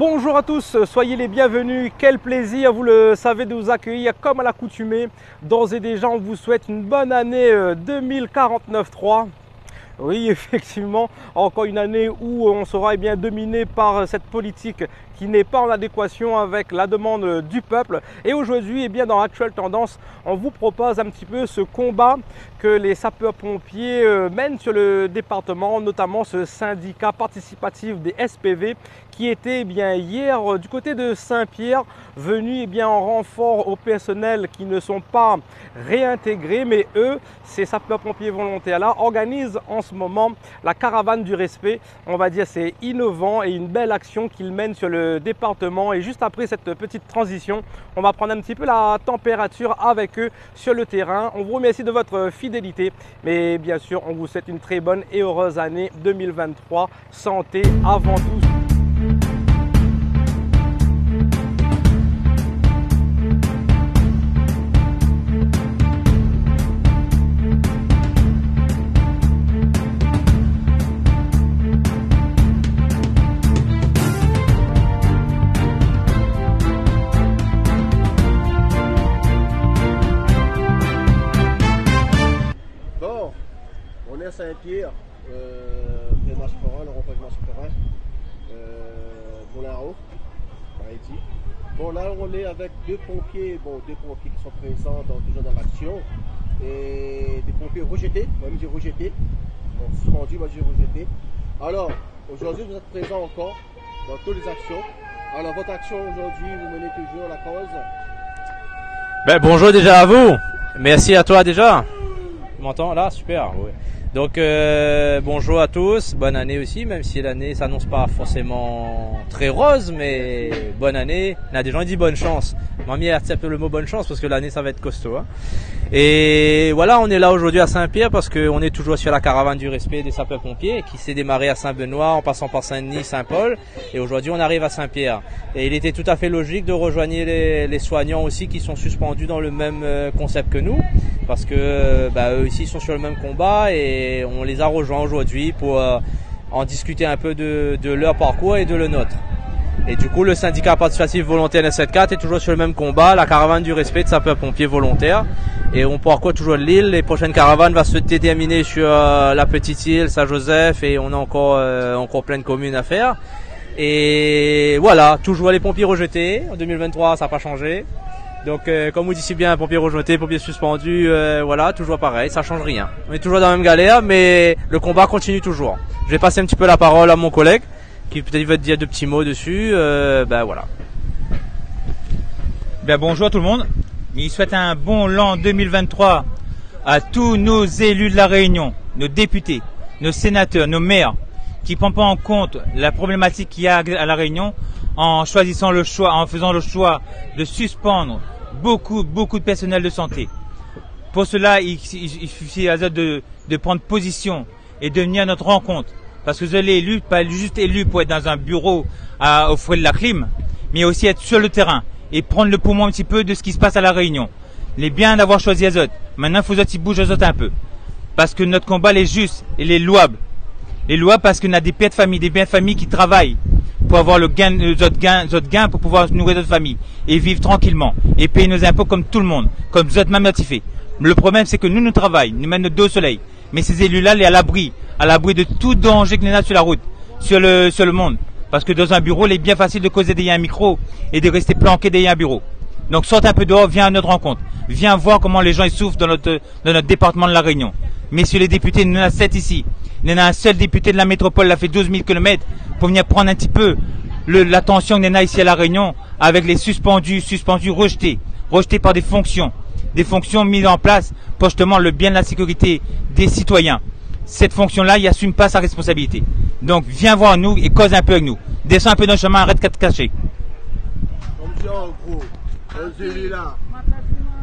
Bonjour à tous, soyez les bienvenus. Quel plaisir, vous le savez, de vous accueillir comme à l'accoutumée. D'ores et déjà, on vous souhaite une bonne année 2049-3. Oui, effectivement, encore une année où on sera bien dominé par cette politique qui n'est pas en adéquation avec la demande du peuple. Et aujourd'hui, bien dans Actuelle Tendance, on vous propose un petit peu ce combat que les sapeurs-pompiers mènent sur le département, notamment ce syndicat participatif des SPV qui était hier du côté de Saint-Pierre, venu en renfort au personnel qui ne sont pas réintégrés, mais eux, ces sapeurs-pompiers volontaires-là, organisent en ce moment la caravane du respect. On va dire c'est innovant et une belle action qu'ils mènent sur le département. Et juste après cette petite transition, on va prendre un petit peu la température avec eux sur le terrain. On vous remercie de votre fidélité, mais bien sûr, on vous souhaite une très bonne et heureuse année 2023. Santé avant tout. On est à Saint-Pierre, près de Marche-Forain, le rond-point de Marche-Forain, Boularo, par ici. Bon, là, on est avec deux pompiers qui sont présents toujours dans l'action, et des pompiers rejetés, moi je dis rejetés, bon, suspendus, moi je dis rejetés. Alors, aujourd'hui, vous êtes présents encore dans toutes les actions. Alors, votre action aujourd'hui, vous menez toujours la cause. Ben, bonjour déjà à vous, merci à toi déjà. Tu m'entends là? Super, ouais. Donc bonjour à tous, bonne année aussi, même si l'année s'annonce pas forcément très rose, mais bonne année. Il y a des gens qui disent bonne chance. Mamie accepte le mot bonne chance parce que l'année ça va être costaud. Hein. Et voilà, on est là aujourd'hui à Saint-Pierre parce qu'on est toujours sur la caravane du respect des sapeurs-pompiers qui s'est démarrée à Saint-Benoît en passant par Saint-Denis, Saint-Paul. Et aujourd'hui on arrive à Saint-Pierre. Et il était tout à fait logique de rejoindre les soignants aussi qui sont suspendus dans le même concept que nous. Parce que eux aussi sont sur le même combat et on les a rejoints aujourd'hui pour en discuter un peu de leur parcours et de le nôtre. Et du coup, le syndicat participatif volontaire N74 est toujours sur le même combat, la caravane du respect de sapeurs-pompiers volontaires. Et on parcourt toujours l'île. Les prochaines caravanes vont se déterminer sur la Petite Île, Saint-Joseph et on a encore plein de communes à faire. Et voilà, toujours les pompiers rejetés. En 2023, ça n'a pas changé. Donc, comme vous dites si bien, pompiers rejetés, pompiers suspendus, voilà, toujours pareil, ça change rien. On est toujours dans la même galère, mais le combat continue toujours. Je vais passer un petit peu la parole à mon collègue, qui peut-être va te dire deux petits mots dessus, voilà. Bien, bonjour à tout le monde. Il souhaite un bon l'an 2023 à tous nos élus de la Réunion, nos députés, nos sénateurs, nos maires, qui prennent pas en compte la problématique qu'il y a à la Réunion en choisissant le choix, en faisant le choix de suspendre beaucoup de personnel de santé. Pour cela, il suffit à de prendre position et de venir à notre rencontre. Parce que vous allez élu, pas juste élu pour être dans un bureau au fouet de la clim, mais aussi être sur le terrain et prendre le poumon un petit peu de ce qui se passe à la Réunion. Il est bien d'avoir choisi Azot. Maintenant, il faut qu'ils bougent Azot un peu. Parce que notre combat il est juste, il est louable. Il est louable parce qu'on a des pères de famille qui travaillent pour avoir le gain, notre gain pour pouvoir nourrir notre famille et vivre tranquillement et payer nos impôts comme tout le monde, comme vous êtes même notifié. Le problème, c'est que nous travaillons, nous mettons notre dos au soleil. Mais ces élus-là, ils sont à l'abri de tout danger qu'il y a sur la route, sur le monde. Parce que dans un bureau, il est bien facile de causer derrière un micro et de rester planqué derrière un bureau. Donc, sorte un peu dehors, viens à notre rencontre. Viens voir comment les gens ils souffrent dans notre département de la Réunion. Messieurs les députés, nous en avons 7 ici. Il y en a un seul député de la métropole, il a fait 12 000 km pour venir prendre un petit peu l'attention qu'il y en a ici à la Réunion avec les suspendus rejetés par des fonctions mises en place pour justement le bien de la sécurité des citoyens. Cette fonction-là, il n'assume pas sa responsabilité. Donc, viens voir nous et cause un peu avec nous. Descends un peu dans le chemin, arrête de te cacher. Comme ça, en gros, celui-là,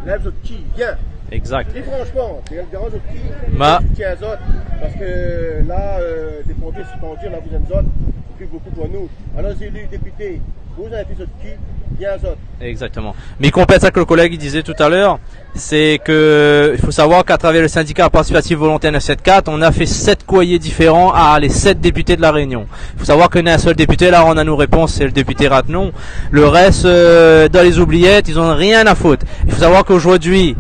lève votre qui, viens. Exact. Et franchement, c'est le garage qui tient Azot, parce que là, des pompiers suspendus, là, vous êtes Azot, ça fait beaucoup pour nous. Alors, les élus, députés, vous avez fait ce qui, bien azote. Exactement. Mais il complète ça que le collègue il disait tout à l'heure, c'est que il faut savoir qu'à travers le syndicat participatif volontaire 974, on a fait 7 courriers différents à les 7 députés de la Réunion. Il faut savoir qu'on a un seul député, là on a nos réponses, c'est le député Ratenon. Le reste, dans les oubliettes, ils ont rien à foutre. Il faut savoir qu'aujourd'hui,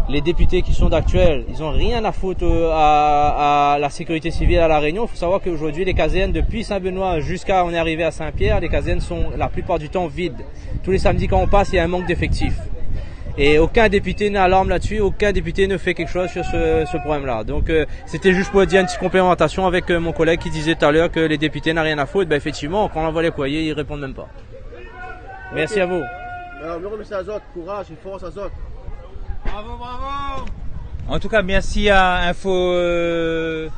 les députés qui sont d'actuels, ils ont rien à foutre à la sécurité civile à La Réunion. Il faut savoir qu'aujourd'hui, les casernes, depuis Saint-Benoît jusqu'à on est arrivé à Saint-Pierre, les casernes sont la plupart du temps vides. Tous les samedis quand on passe, il y a un manque d'effectifs. Et aucun député n'alarme là-dessus, aucun député ne fait quelque chose sur ce problème-là. Donc c'était juste pour dire une petite complémentation avec mon collègue qui disait tout à l'heure que les députés n'ont rien à foutre. Ben effectivement, quand on envoie les courriers, ils répondent même pas. Merci à vous. Alors, le remercie Azote, courage et force Azote. Bravo, bravo. En tout cas, merci à Actuelle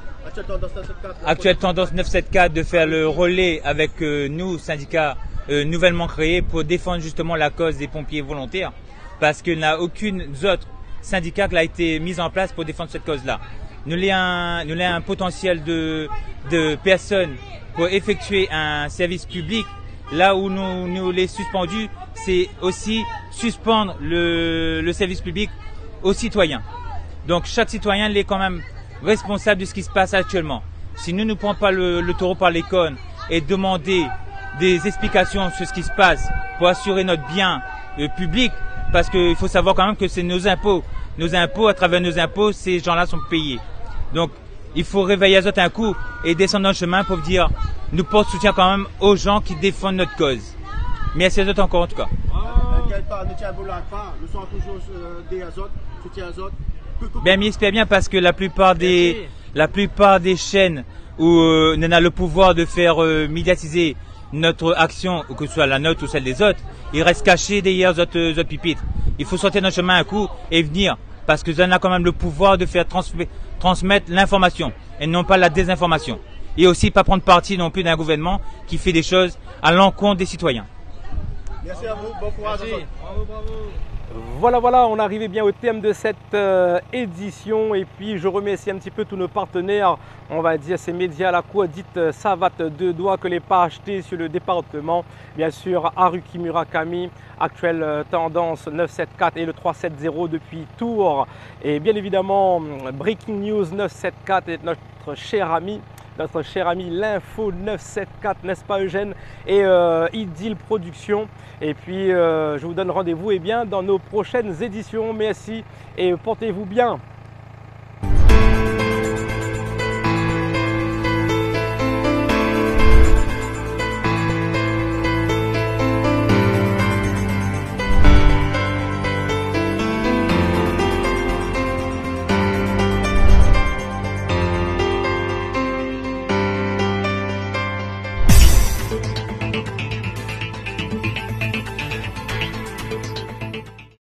tendance 974. Actuelle Tendance 974 de faire le relais avec nous, syndicats nouvellement créés, pour défendre justement la cause des pompiers volontaires. Parce qu'il n'y a aucune autre syndicat qui a été mise en place pour défendre cette cause-là. Nous avons un potentiel de personnes pour effectuer un service public. Là où nous les suspendus, c'est aussi suspendre le service public aux citoyens. Donc chaque citoyen est quand même responsable de ce qui se passe actuellement. Si nous ne prenons pas le taureau par les cornes et demander des explications sur ce qui se passe pour assurer notre bien public, parce qu'il faut savoir quand même que c'est nos impôts. Nos impôts, à travers nos impôts, ces gens-là sont payés. Donc il faut réveiller Azote un coup et descendre dans le chemin pour dire nous portons soutien quand même aux gens qui défendent notre cause. Merci Azote encore en tout cas. T'inquiète pas, ne tiens pas, nous sommes toujours des Azote, soutien Azote. Ben, mais j'espère bien parce que la plupart des chaînes où on a le pouvoir de faire médiatiser notre action, que ce soit la nôtre ou celle des autres, ils restent cachés derrière les autres pupitres. Il faut sortir dans le chemin un coup et venir parce que on a quand même le pouvoir de faire transmettre l'information et non pas la désinformation. Et aussi pas prendre parti non plus d'un gouvernement qui fait des choses à l'encontre des citoyens. Merci à vous, bon courage Azote. Bravo, bravo. Voilà, on arrivait bien au thème de cette édition et puis je remercie un petit peu tous nos partenaires, on va dire ces médias la dites savate de doigts que les pas achetés sur le département, bien sûr Haruki Murakami, Actuelle Tendance 974 et le 370 depuis Tours et bien évidemment Breaking News 974 et notre cher ami l'Info 974, n'est-ce pas Eugène, et Idylle Production. Et puis je vous donne rendez-vous dans nos prochaines éditions. Merci et portez-vous bien.